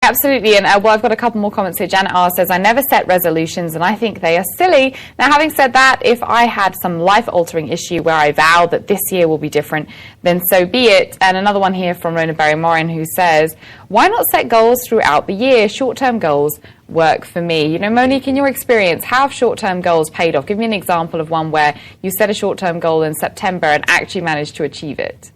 absolutely. And well, I've got a couple more comments here. Janet R. says, I never set resolutions and I think they are silly. Now, having said that, if I had some life-altering issue where I vow that this year will be different, then so be it. And another one here from Rona Barry Morin, who says, why not set goals throughout the year? Short-term goals work for me. You know, Monique, in your experience, how have short-term goals paid off? Give me an example of one where you set a short-term goal in September and actually managed to achieve it.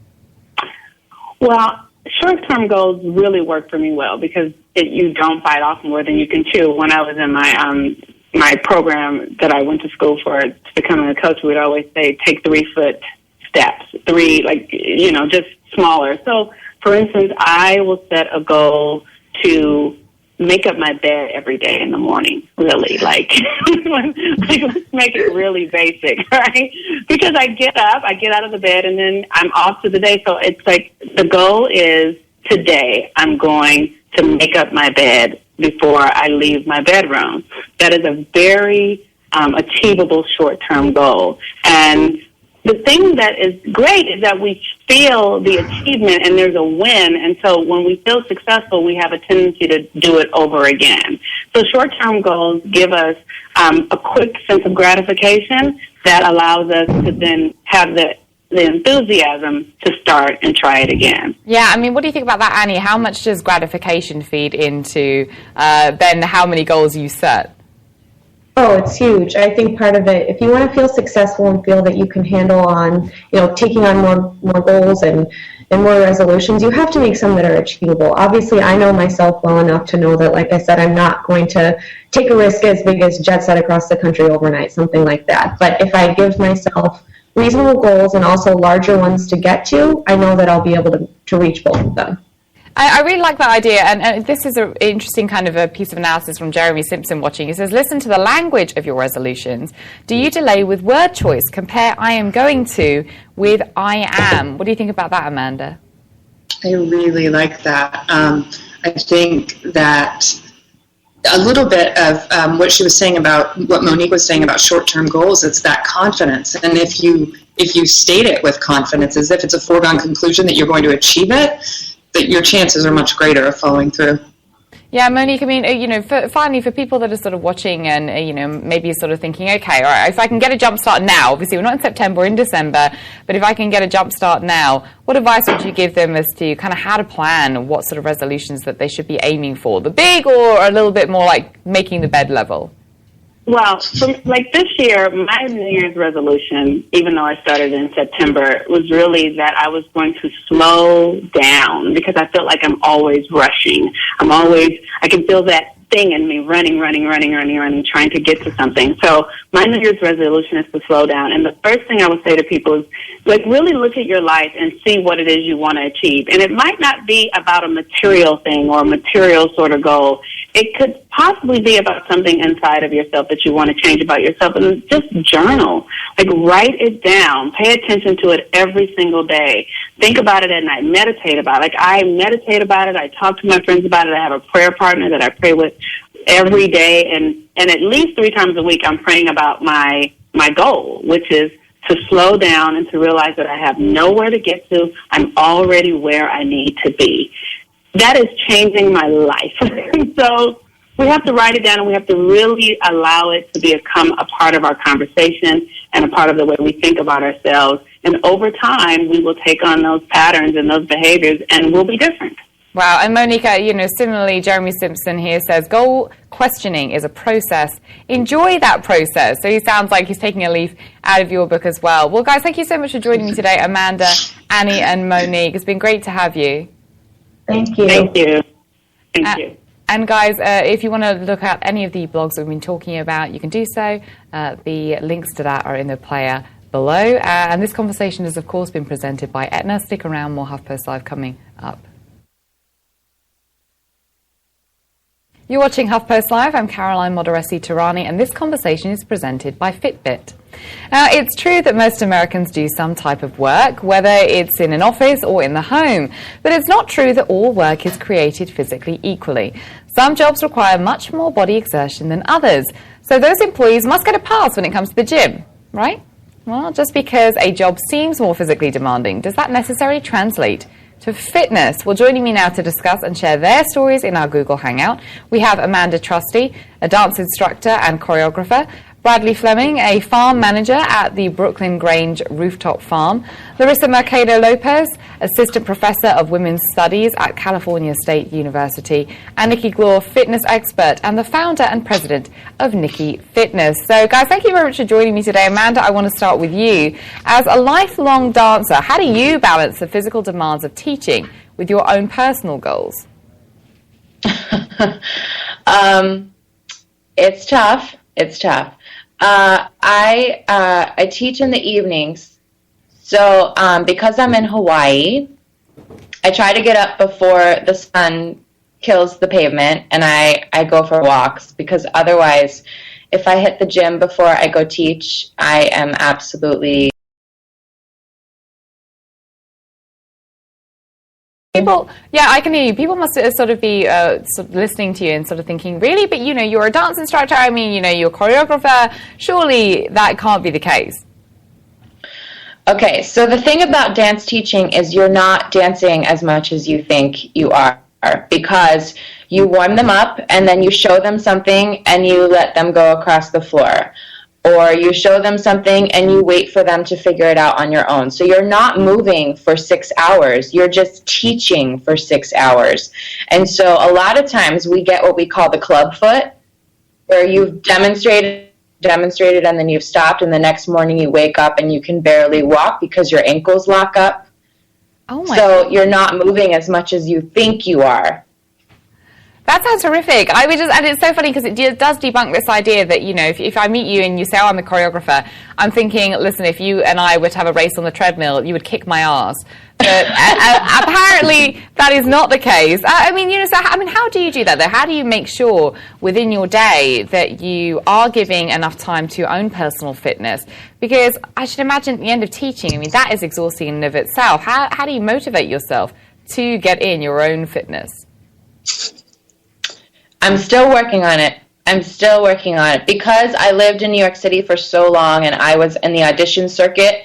Well, short-term goals really work for me well because you don't bite off more than you can chew. When I was in my program that I went to school for to becoming a coach, we would always say, take 3-foot steps, just smaller. So, for instance, I will set a goal to make up my bed every day in the morning, really. Let's make it really basic, right? Because I get out of the bed, and then I'm off to the day. So it's like the goal is today I'm going to make up my bed before I leave my bedroom. That is a very achievable short-term goal. And the thing that is great is that we feel the achievement and there's a win. And so when we feel successful, we have a tendency to do it over again. So short-term goals give us a quick sense of gratification that allows us to then have the enthusiasm to start and try it again. Yeah, I mean, what do you think about that, Annie? How much does gratification feed into then how many goals you set? Oh, it's huge. I think part of it, if you want to feel successful and feel that you can handle on, taking on more goals and more resolutions, you have to make some that are achievable. Obviously, I know myself well enough to know that, like I said, I'm not going to take a risk as big as jet set across the country overnight, something like that. But if I give myself reasonable goals and also larger ones to get to, I know that I'll be able to reach both of them. I really like that idea, and this is an interesting kind of a piece of analysis from Jeremy Simpson watching. He says, listen to the language of your resolutions. Do you delay with word choice? Compare I am going to with I am. What do you think about that, Amanda? I really like that. I think that a little bit of what she was saying about, what Monique was saying about short-term goals, it's that confidence. And if you state it with confidence, as if it's a foregone conclusion that you're going to achieve it, that your chances are much greater of following through. Yeah, Monique, I mean, finally, for people that are sort of watching and, maybe sort of thinking, okay, all right, if I can get a jump start now, obviously we're not in September, we're in December, but if I can get a jump start now, what advice would you give them as to kind of how to plan what sort of resolutions that they should be aiming for? The big or a little bit more like making the bed level? Well, this year, my New Year's resolution, even though I started in September, was really that I was going to slow down because I felt like I'm always rushing. I can feel that thing in me running, trying to get to something. So my New Year's resolution is to slow down. And the first thing I would say to people is, really look at your life and see what it is you want to achieve. And it might not be about a material thing or a material sort of goal. It could possibly be about something inside of yourself that you want to change about yourself. And just journal. Write it down. Pay attention to it every single day. Think about it at night. Meditate about it. I meditate about it. I talk to my friends about it. I have a prayer partner that I pray with every day. And at least 3 times a week, I'm praying about my goal, which is to slow down and to realize that I have nowhere to get to. I'm already where I need to be. That is changing my life. So we have to write it down and we have to really allow it to become a part of our conversation and a part of the way we think about ourselves. And over time, we will take on those patterns and those behaviors and we'll be different. Wow. And Monica, similarly, Jeremy Simpson here says, goal questioning is a process. Enjoy that process. So he sounds like he's taking a leaf out of your book as well. Well, guys, thank you so much for joining me today, Amanda, Annie, and Monique. It's been great to have you. Thank you. Thank you. Thank you. And guys, if you want to look at any of the blogs that we've been talking about, you can do so. The links to that are in the player below. And this conversation has, of course, been presented by Aetna. Stick around, more HuffPost Live coming up. You're watching HuffPost Live. I'm Caroline Moderesi-Tarani, and this conversation is presented by Fitbit. Now, it's true that most Americans do some type of work, whether it's in an office or in the home, but it's not true that all work is created physically equally. Some jobs require much more body exertion than others, so those employees must get a pass when it comes to the gym, right? Well, just because a job seems more physically demanding, does that necessarily translate to fitness. Well, joining me now to discuss and share their stories in our Google Hangout, we have Amanda Trusty, a dance instructor and choreographer, Bradley Fleming, a farm manager at the Brooklyn Grange Rooftop Farm, Larissa Mercado Lopez, assistant professor of women's studies at California State University, and Nikki Glore, fitness expert and the founder and president of Nikki Fitness. So, guys, thank you very much for joining me today. Amanda, I want to start with you. As a lifelong dancer, how do you balance the physical demands of teaching with your own personal goals? It's tough. It's tough. I teach in the evenings, so because I'm in Hawaii, I try to get up before the sun kills the pavement, and I go for walks, because otherwise, if I hit the gym before I go teach, I am absolutely... People, yeah, I can hear you. People must sort of be listening to you and sort of thinking, really? But, you know, you're a dance instructor. I mean, you know, you're a choreographer. Surely that can't be the case. Okay, so the thing about dance teaching is you're not dancing as much as you think you are, because you warm them up and then you show them something and you let them go across the floor. Or you show them something and you wait for them to figure it out on your own. So you're not moving for 6 hours. You're just teaching for 6 hours. And so a lot of times we get what we call the club foot, where you've demonstrated, and then you've stopped, and the next morning you wake up and you can barely walk because your ankles lock up. Oh my So you're not moving as much as you think you are. That sounds horrific. And it's so funny because it does debunk this idea that, you know, if I meet you and you say, oh, I'm a choreographer, I'm thinking, listen, if you and I were to have a race on the treadmill, you would kick my ass. But apparently that is not the case. I mean, you know, so how do you do that though? How do you make sure within your day that you are giving enough time to your own personal fitness? Because I should imagine at the end of teaching, I mean, that is exhausting in and of itself. How do you motivate yourself to get in your own fitness? I'm still working on it. Because I lived in New York City for so long and I was in the audition circuit,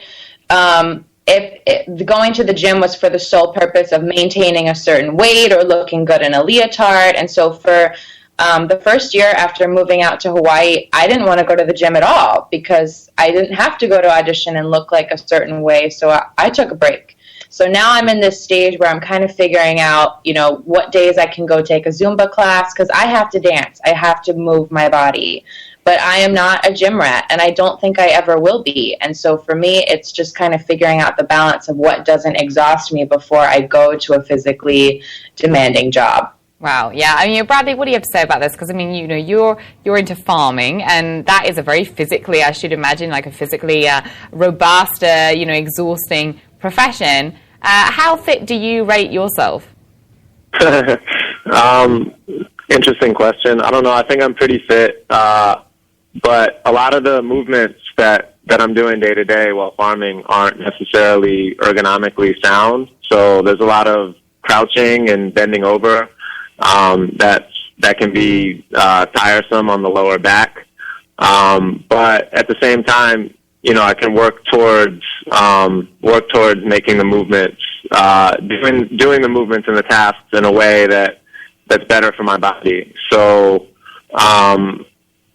if going to the gym was for the sole purpose of maintaining a certain weight or looking good in a leotard. And so for the first year after moving out to Hawaii, I didn't want to go to the gym at all because I didn't have to go to audition and look like a certain way. So I took a break. So now I'm in this stage where I'm kind of figuring out, you know, what days I can go take a Zumba class, because I have to dance. I have to move my body. But I am not a gym rat, and I don't think I ever will be. And so for me, it's just kind of figuring out the balance of what doesn't exhaust me before I go to a physically demanding job. Wow, yeah. I mean, Bradley, what do you have to say about this? Because, I mean, you know, you're into farming, and that is a very physically, I should imagine, like a physically robust, you know, exhausting profession. How fit do you rate yourself? Interesting question. I don't know. I think I'm pretty fit, but a lot of the movements that I'm doing day to day while farming aren't necessarily ergonomically sound. So there's a lot of crouching and bending over that can be tiresome on the lower back. But at the same time, you know, I can work towards making the movements, doing the movements and the tasks in a way that's better for my body. So,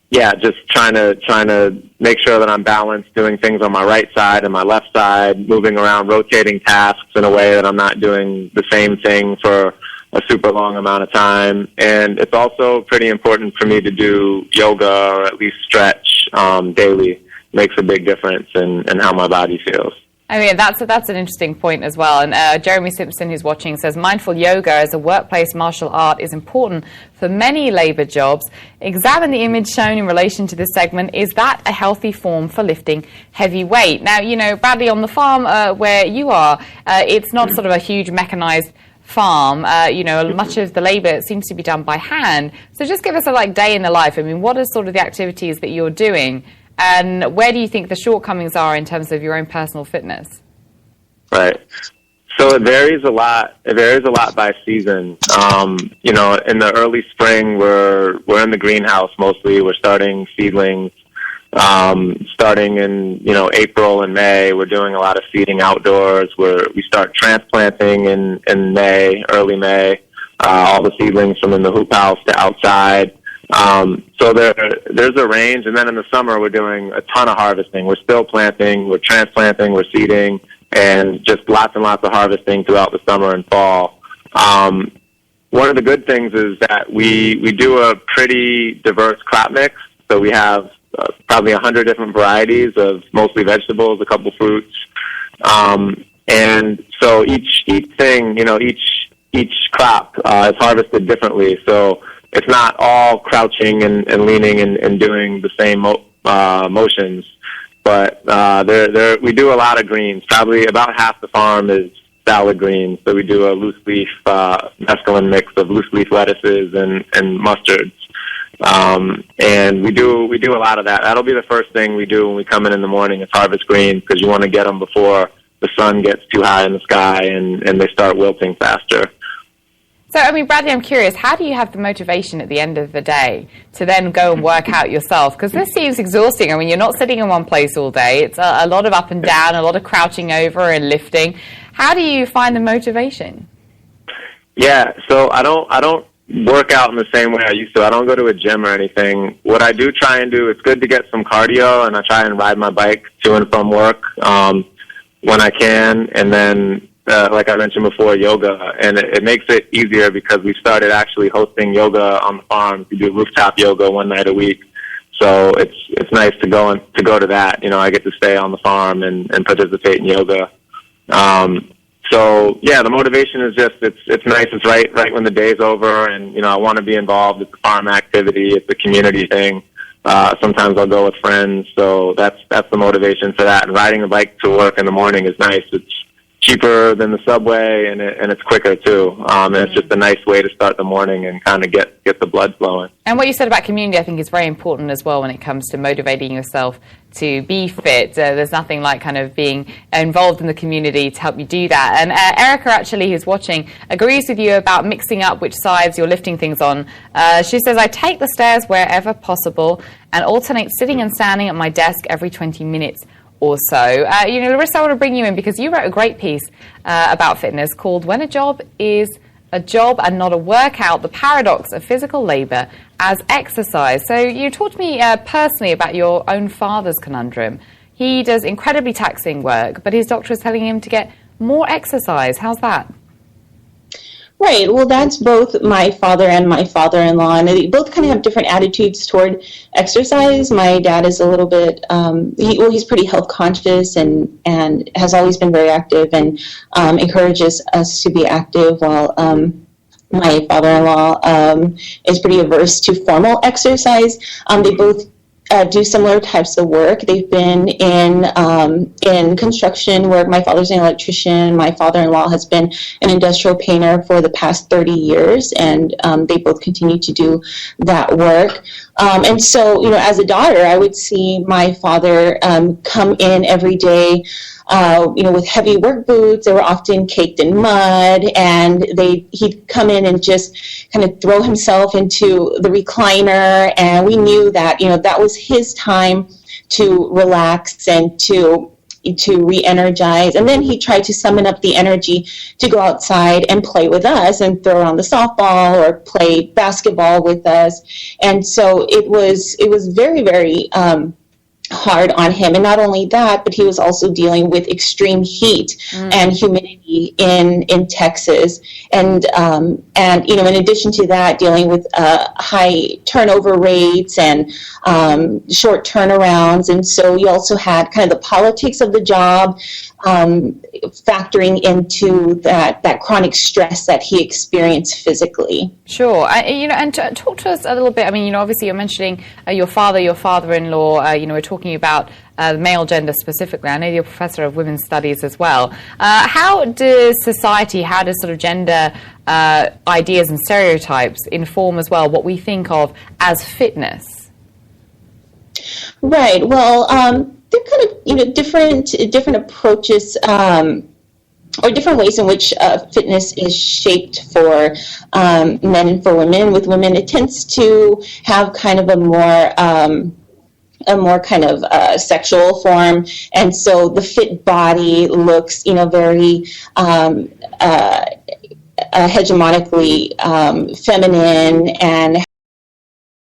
yeah, just trying to make sure that I'm balanced, doing things on my right side and my left side, moving around, rotating tasks in a way that I'm not doing the same thing for a super long amount of time. And it's also pretty important for me to do yoga or at least stretch daily. Makes a big difference in how my body feels. I mean, that's an interesting point as well. And Jeremy Simpson, who's watching, says, mindful yoga as a workplace martial art is important for many labor jobs. Examine the image shown in relation to this segment. Is that a healthy form for lifting heavy weight? Now, you know, Bradley, on the farm where you are, it's not sort of a huge mechanized farm. You know, much of the labor seems to be done by hand. So just give us a day in the life. I mean, what are sort of the activities that you're doing? And where do you think the shortcomings are in terms of your own personal fitness? Right. So it varies a lot. It varies a lot by season. You know, in the early spring, we're in the greenhouse mostly. We're starting seedlings. Starting in, April and May, we're doing a lot of seeding outdoors where we start transplanting in May, early May, all the seedlings from in the hoop house to outside. So there's a range. And then in the summer, we're doing a ton of harvesting. We're still planting, we're transplanting, we're seeding, and just lots and lots of harvesting throughout the summer and fall. One of the good things is that we do a pretty diverse crop mix. So we have probably 100 different varieties of mostly vegetables, a couple fruits. And so each thing, each crop is harvested differently. So it's not all crouching and leaning and doing the same motions. But we do a lot of greens. Probably about half the farm is salad greens. So we do a loose leaf mesclun mix of loose leaf lettuces and mustards. And we do a lot of that. That'll be the first thing we do when we come in the morning is harvest greens, because you want to get them before the sun gets too high in the sky and they start wilting faster. So, Bradley, I'm curious, how do you have the motivation at the end of the day to then go and work out yourself? Because this seems exhausting. You're not sitting in one place all day. It's a lot of up and down, a lot of crouching over and lifting. How do you find the motivation? Yeah, so I don't work out in the same way I used to. I don't go to a gym or anything. What I do try and do, it's good to get some cardio, and I try and ride my bike to and from work when I can, and then like I mentioned before, yoga, and it makes it easier because we started actually hosting yoga on the farm. We do rooftop yoga one night a week, so it's nice to go to that. I get to stay on the farm and participate in yoga. So yeah, the motivation is just it's nice. It's right when the day's over, and I want to be involved. It's a farm activity. It's a community thing. Sometimes I'll go with friends, so that's the motivation for that. And riding a bike to work in the morning is nice. It's cheaper than the subway, and it's quicker too. And it's just a nice way to start the morning and kind of get the blood flowing. And what you said about community, I think, is very important as well when it comes to motivating yourself to be fit. There's nothing like kind of being involved in the community to help you do that. And Erica, actually, who's watching, agrees with you about mixing up which sides you're lifting things on. She says, I take the stairs wherever possible and alternate sitting and standing at my desk every 20 minutes or so. Larissa, I want to bring you in because you wrote a great piece about fitness called When a Job is a Job and Not a Workout, the Paradox of Physical Labor as Exercise. So you talked to me personally about your own father's conundrum. He does incredibly taxing work, but his doctor is telling him to get more exercise. How's that? Right. Well, that's both my father and my father-in-law, and they both kind of have different attitudes toward exercise. My dad is a little bit, he's pretty health conscious and has always been very active and encourages us to be active, while my father-in-law is pretty averse to formal exercise. They both do similar types of work. They've been in construction work. My father's an electrician. My father-in-law has been an industrial painter for the past 30 years, and they both continue to do that work. And so, as a daughter, I would see my father come in every day, with heavy work boots. They were often caked in mud, and he'd come in and just kind of throw himself into the recliner, and we knew that, that was his time to relax and to re-energize. And then he tried to summon up the energy to go outside and play with us and throw around the softball or play basketball with us. And so it was very, very hard on him. And not only that, but he was also dealing with extreme heat and humidity in Texas. And in addition to that, dealing with high turnover rates and short turnarounds. And so you also had kind of the politics of the job factoring into that chronic stress that he experienced physically. Sure. And talk to us a little bit. Obviously you're mentioning your father, your father-in-law. We're talking about the male gender specifically. I know you're a professor of women's studies as well. How does society, how does sort of gender ideas and stereotypes inform as well what we think of as fitness? Right. Well, they're kind of different approaches or different ways in which fitness is shaped for men and for women. With women, it tends to have kind of a more a more kind of sexual form, and so the fit body looks, very hegemonically feminine and